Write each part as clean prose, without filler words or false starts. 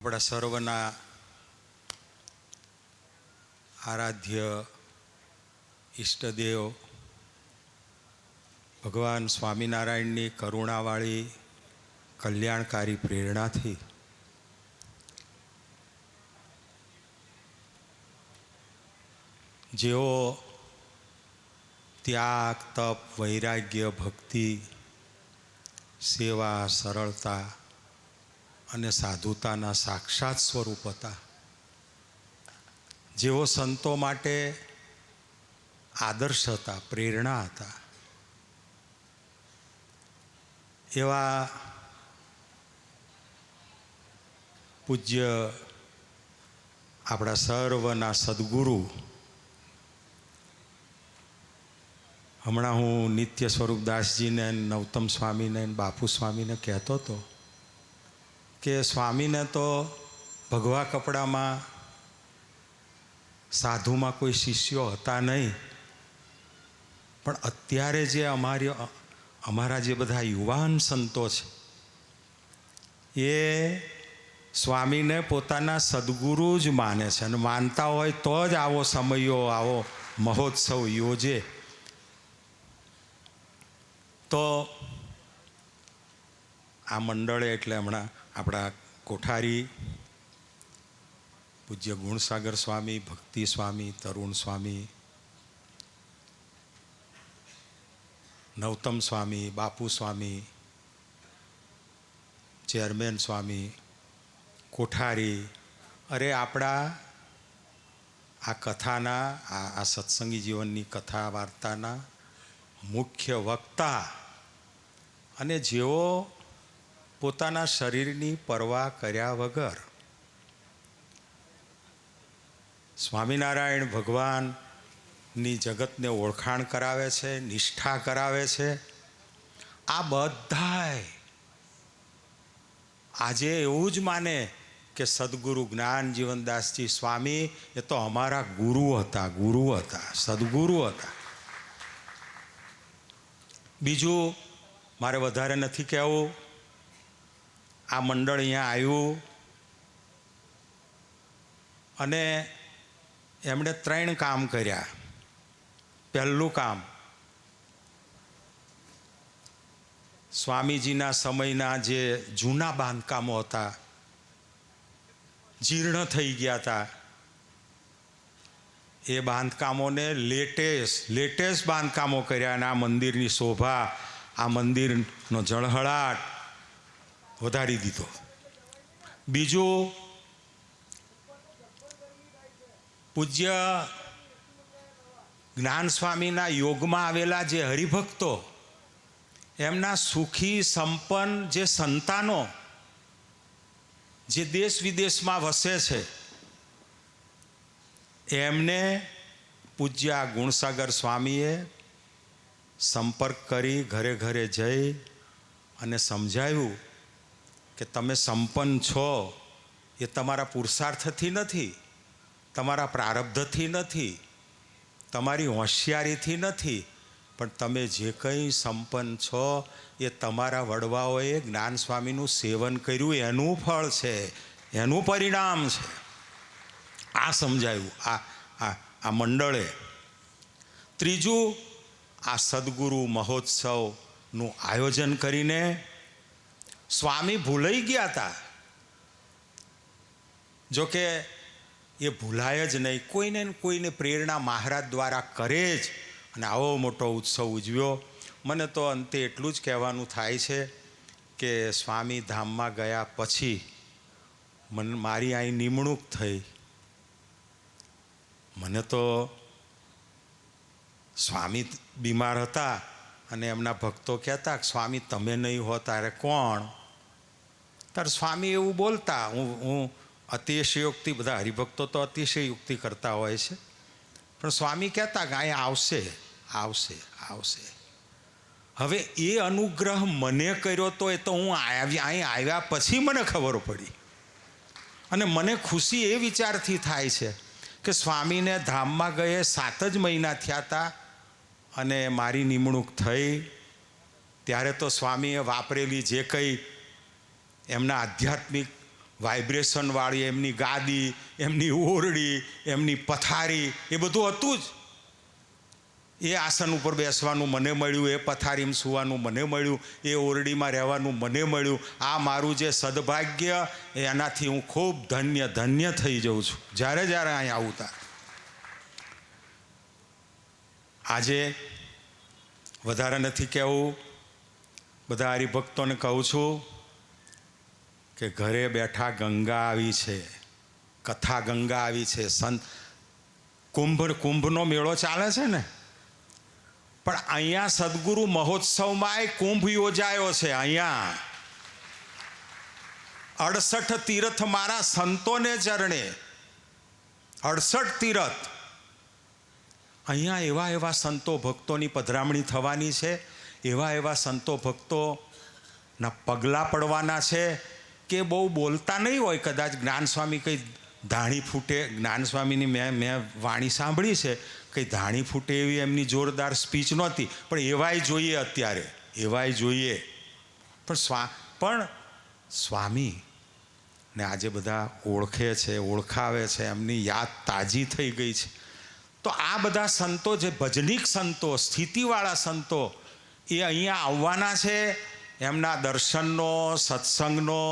આપણા સર્વના આરાધ્ય ઈષ્ટદેવ ભગવાન સ્વામિનારાયણની કરુણાવાળી કલ્યાણકારી પ્રેરણાથી જેઓ ત્યાગ, તપ, વૈરાગ્ય, ભક્તિ, સેવા, સરળતા અને સાધુતાના સાક્ષાત સ્વરૂપ હતા, જેઓ સંતો માટે આદર્શ હતા, પ્રેરણા હતા, એવા પૂજ્ય આપણા સર્વના સદગુરુ, હમણાં હું નિત્ય સ્વરૂપદાસજીને, નવતમ સ્વામીને, બાપુ સ્વામીને કહેતો હતો કે સ્વામીને તો ભગવા કપડામાં સાધુમાં કોઈ શિષ્યો હતા નહીં, પણ અત્યારે જે અમારા જે બધા યુવાન સંતો છે એ સ્વામીને પોતાના સદગુરુ જ માને છે, અને માનતા હોય તો જ આવો સમયો, આવો મહોત્સવ યોજે. તો આ મંડળે એટલે હમણાં આપણા કોઠારી પૂજ્ય ગુણસાગર સ્વામી, ભક્તિ સ્વામી, તરુણ સ્વામી, નવતમ સ્વામી, બાપુ સ્વામી, ચેરમેન સ્વામી, કોઠારી, અરે આપણા આ કથાના, આ સત્સંગી જીવનની કથા વાર્તાના મુખ્ય વક્તા, અને જેઓ પોતાના શરીરની પરવા કર્યા વગર સ્વામિનારાયણ ભગવાનની જગતને ઓળખાણ કરાવે છે, નિષ્ઠા કરાવે છે, આ બધાય આજે એવું જ માને કે સદગુરુ જ્ઞાન જીવનદાસજી સ્વામી એ તો અમારા ગુરુ હતા, સદગુરુ હતા. બીજું મારે વધારે નથી કહેવું. આ મંડળ અહીંયા આવ્યું અને એમણે 3 કામ કર્યા. પહેલું કામ, સ્વામીજીના સમયના જે જૂના બાંધકામો હતા, જીર્ણ થઈ ગયા હતા, એ બાંધકામોને લેટેસ્ટ બાંધકામો કર્યા, અને આ મંદિરની શોભા, આ મંદિરનો ઝળહળાટ વધારી દીધો. બીજું, પૂજ્ય જ્ઞાન સ્વામીના યોગમાં આવેલા જે હરિભક્તો, એમના સુખી સંપન્ન જે સંતાનો જે દેશ વિદેશમાં વસે છે, એમને પૂજ્ય ગુણસાગર સ્વામીએ સંપર્ક કરી ઘરે ઘરે જઈ અને સમજાવ્યું કે તમે સંપન્ન છો એ તમારા પુરુષાર્થથી નથી, તમારા પ્રારબ્ધથી નથી, તમારી હોશિયારીથી નથી, પણ તમે જે કંઈ સંપન્ન છો એ તમારા વડવાઓએ જ્ઞાન સ્વામીનું સેવન કર્યું એનું ફળ છે, એનું પરિણામ છે. આ સમજાયું આ મંડળે. ત્રીજું, આ સદગુરુ મહોત્સવનું આયોજન કરીને સ્વામી ભૂલાઈ ગયા હતા. જોકે એ ભૂલાય જ નહીં, કોઈને ને કોઈને પ્રેરણા મહારાજ દ્વારા કરે જ, અને આવો મોટો ઉત્સવ ઉજવ્યો. મને તો અંતે એટલું જ કહેવાનું થાય છે કે સ્વામી ધામમાં ગયા પછી મારી અહીં નિમણૂક થઈ. મને તો સ્વામી બીમાર હતા અને એમના ભક્તો કહેતા કે સ્વામી તમે નહીં હો ત્યારે કોણ? ત્યારે સ્વામી એવું બોલતા, હું અતિશયોક્તિ, બધા હરિભક્તો તો અતિશયોક્તિ કરતા હોય છે, પણ સ્વામી કહેતા કે અહીં આવશે. હવે એ અનુગ્રહ મને કર્યો તો એ તો હું અહીં આવ્યા પછી મને ખબર પડી, અને મને ખુશી એ વિચારથી થાય છે કે સ્વામીને ધામમાં ગયે 7 જ મહિના થયા હતા અને મારી નિમણૂક થઈ ત્યારે તો સ્વામીએ વાપરેલી જે કંઈ એમના આધ્યાત્મિક વાઇબ્રેશનવાળી એમની ગાદી, એમની ઓરડી, એમની પથારી, એ બધું હતું જ. એ આસન ઉપર બેસવાનું મને મળ્યું, એ પથારીમાં સૂવાનું મને મળ્યું, એ ઓરડીમાં રહેવાનું મને મળ્યું. આ મારું જે સદભાગ્ય, એનાથી હું ખૂબ ધન્ય ધન્ય થઈ જાઉં છું જ્યારે જ્યારે અહીં આવું ત્યારે. આજે વધારે નથી કહેવું, બધા હરિભક્તોને કહું છું કે ઘરે બેઠા ગંગા આવી છે, કથા ગંગા આવી છે. સંત કુંભનો મેળો ચાલે છે ને, પણ અહીંયા સદગુરુ મહોત્સવમાં કુંભ યોજાયો છે. અહીંયા 68 તીર્થ મારા સંતોને ચરણે, 68 તીર્થ. અહીંયા એવા એવા સંતો ભક્તોની પધરામણી થવાની છે, એવા એવા સંતો ભક્તોના પગલાં પડવાના છે કે બહુ બોલતા નહીં હોય. કદાચ જ્ઞાનસ્વામી કંઈ ધાણી ફૂટે, જ્ઞાનસ્વામીની મેં વાણી સાંભળી છે, કંઈ ધાણી ફૂટે એવી એમની જોરદાર સ્પીચ નહોતી, પણ એવાય જોઈએ અત્યારે, એવાય જોઈએ. પણ સ્વામી ને આજે બધા ઓળખે છે, ઓળખાવે છે, એમની યાદ તાજી થઈ ગઈ છે. તો આ બધા સંતો, જે ભજનિક સંતો, સ્થિતિવાળા સંતો, એ અહીંયા આવવાના છે. એમના દર્શનનો, સત્સંગનો,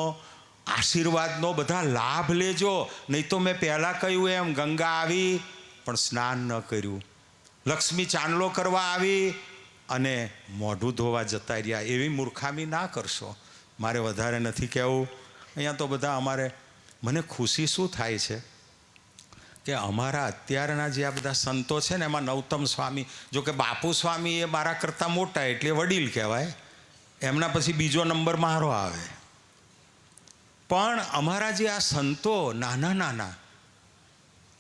આશીર્વાદનો બધા લાભ લેજો. નહીં તો મેં પહેલાં કહ્યું એમ, ગંગા આવી પણ સ્નાન ન કર્યું, લક્ષ્મી ચાંદલો કરવા આવી અને મોઢું ધોવા જતા રહ્યા, એવી મૂર્ખામી ના કરશો. મારે વધારે નથી કહેવું. અહીંયા તો બધા અમારે, મને ખુશી શું થાય છે કે અમારા અત્યારના જે આ બધા સંતો છે ને, એમાં નૌતમ સ્વામી, જો કે બાપુ સ્વામી એ મારા કરતાં મોટા એટલે વડીલ કહેવાય, એમના પછી બીજો નંબર મારો આવે. પણ અમારા જે આ સંતો નાના નાના,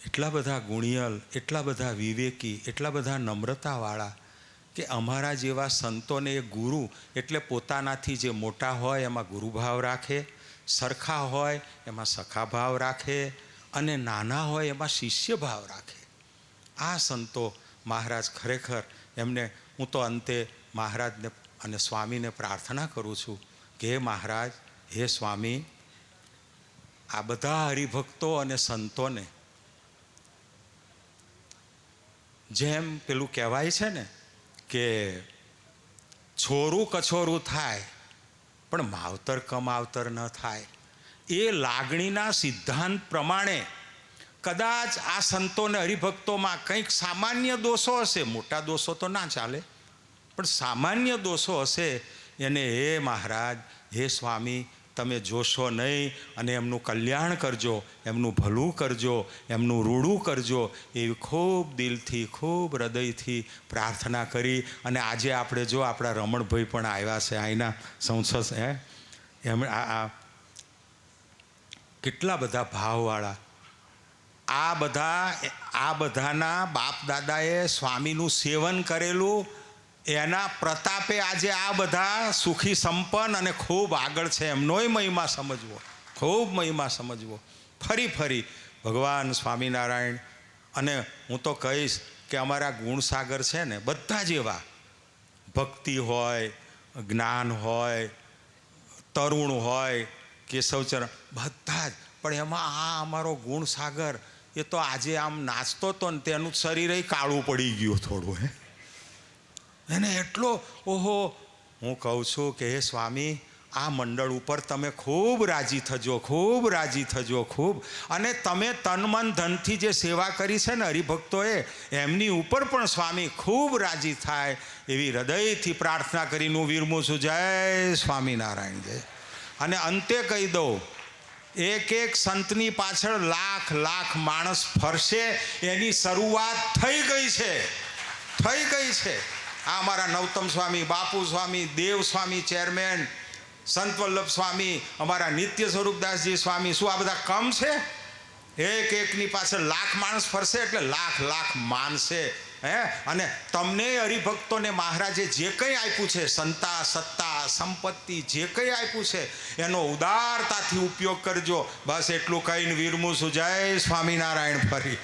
એટલા બધા ગુણિયલ, એટલા બધા વિવેકી, એટલા બધા નમ્રતાવાળા, કે અમારા જેવા સંતોને એ ગુરુ એટલે પોતાનાથી જે મોટા હોય એમાં ગુરુભાવ રાખે, સરખા હોય એમાં સખાભાવ રાખે, અને નાના હોય એમાં શિષ્ય ભાવ રાખે. આ સંતો મહારાજ ખરેખર, એમને હું તો અંતે મહારાજને અને સ્વામીને પ્રાર્થના કરું છું કે હે મહારાજ, હે સ્વામી, આ બધા હરિભક્તો અને સંતોને જેમ પેલું કહેવાય છે ને કે છોરું કછોરું થાય પણ માવતર કમાવતર ન થાય, એ લાગણીના સિદ્ધાંત પ્રમાણે કદાચ આ સંતોને હરિભક્તોમાં કંઈક સામાન્ય દોષો હશે, મોટા દોષો તો ના ચાલે, પણ સામાન્ય દોષો હશે, એને હે મહારાજ, હે સ્વામી, તમે જોશો નહીં અને એમનું કલ્યાણ કરજો, એમનું ભલું કરજો, એમનું રૂડું કરજો, એવી ખૂબ દિલથી, ખૂબ હૃદયથી પ્રાર્થના કરી. અને આજે આપણે જો આપણા રમણભાઈ પણ આવ્યા છે અહીંના સંસદ, એમ આ કેટલા બધા ભાવવાળા, આ બધાના બાપ દાદાએ સ્વામીનું સેવન કરેલું, એના પ્રતાપે આજે આ બધા સુખી સંપન્ન અને ખૂબ આગળ છે. એમનોય મહિમા સમજવો, ખૂબ મહિમા સમજવો. ફરી ફરી ભગવાન સ્વામિનારાયણ. અને હું તો કહીશ કે અમારા ગુણસાગર છે ને, બધા જ એવા, ભક્તિ હોય, જ્ઞાન હોય, તરુણ હોય, કેશવચરણ, બધા જ. પણ એમાં આ અમારો ગુણસાગર, એ તો આજે આમ નાચતો હતો ને તેનું શરીર કાળું પડી ગયું થોડું, એને એટલો, ઓહો, હું કહું છું કે હે સ્વામી, આ મંડળ ઉપર તમે ખૂબ રાજી થજો, ખૂબ રાજી થજો, ખૂબ. અને તમે તન મન ધનથી જે સેવા કરી છે ને હરિભક્તોએ, એમની ઉપર પણ સ્વામી ખૂબ રાજી થાય, એવી હૃદયથી પ્રાર્થના કરીને હું વિરમું છું. જય સ્વામિનારાયણ, જય. અને અંતે કહી દઉં, એક એક સંતની પાછળ લાખ લાખ માણસ ફરશે, એની શરૂઆત થઈ ગઈ છે, થઈ ગઈ છે. આ અમારા નૌતમ સ્વામી, બાપુ સ્વામી, દેવ સ્વામી ચેરમેન, સંત વલ્લભ સ્વામી, અમારા નિત્ય સ્વરૂપદાસજી સ્વામી, શું આ બધા કમ છે? એક એકની પાછળ લાખ માણસ ફરશે એટલે લાખ લાખ માનશે. અને તમને હરિભક્તોને મહારાજે જે કંઈ આપ્યું છે, સંતા, સત્તા, સંપત્તિ, જે કંઈ આપ્યું છે, એનો ઉદારતાથી ઉપયોગ કરજો. બસ એટલું કહીને વિરમું છું. જય સ્વામિનારાયણ. ફરી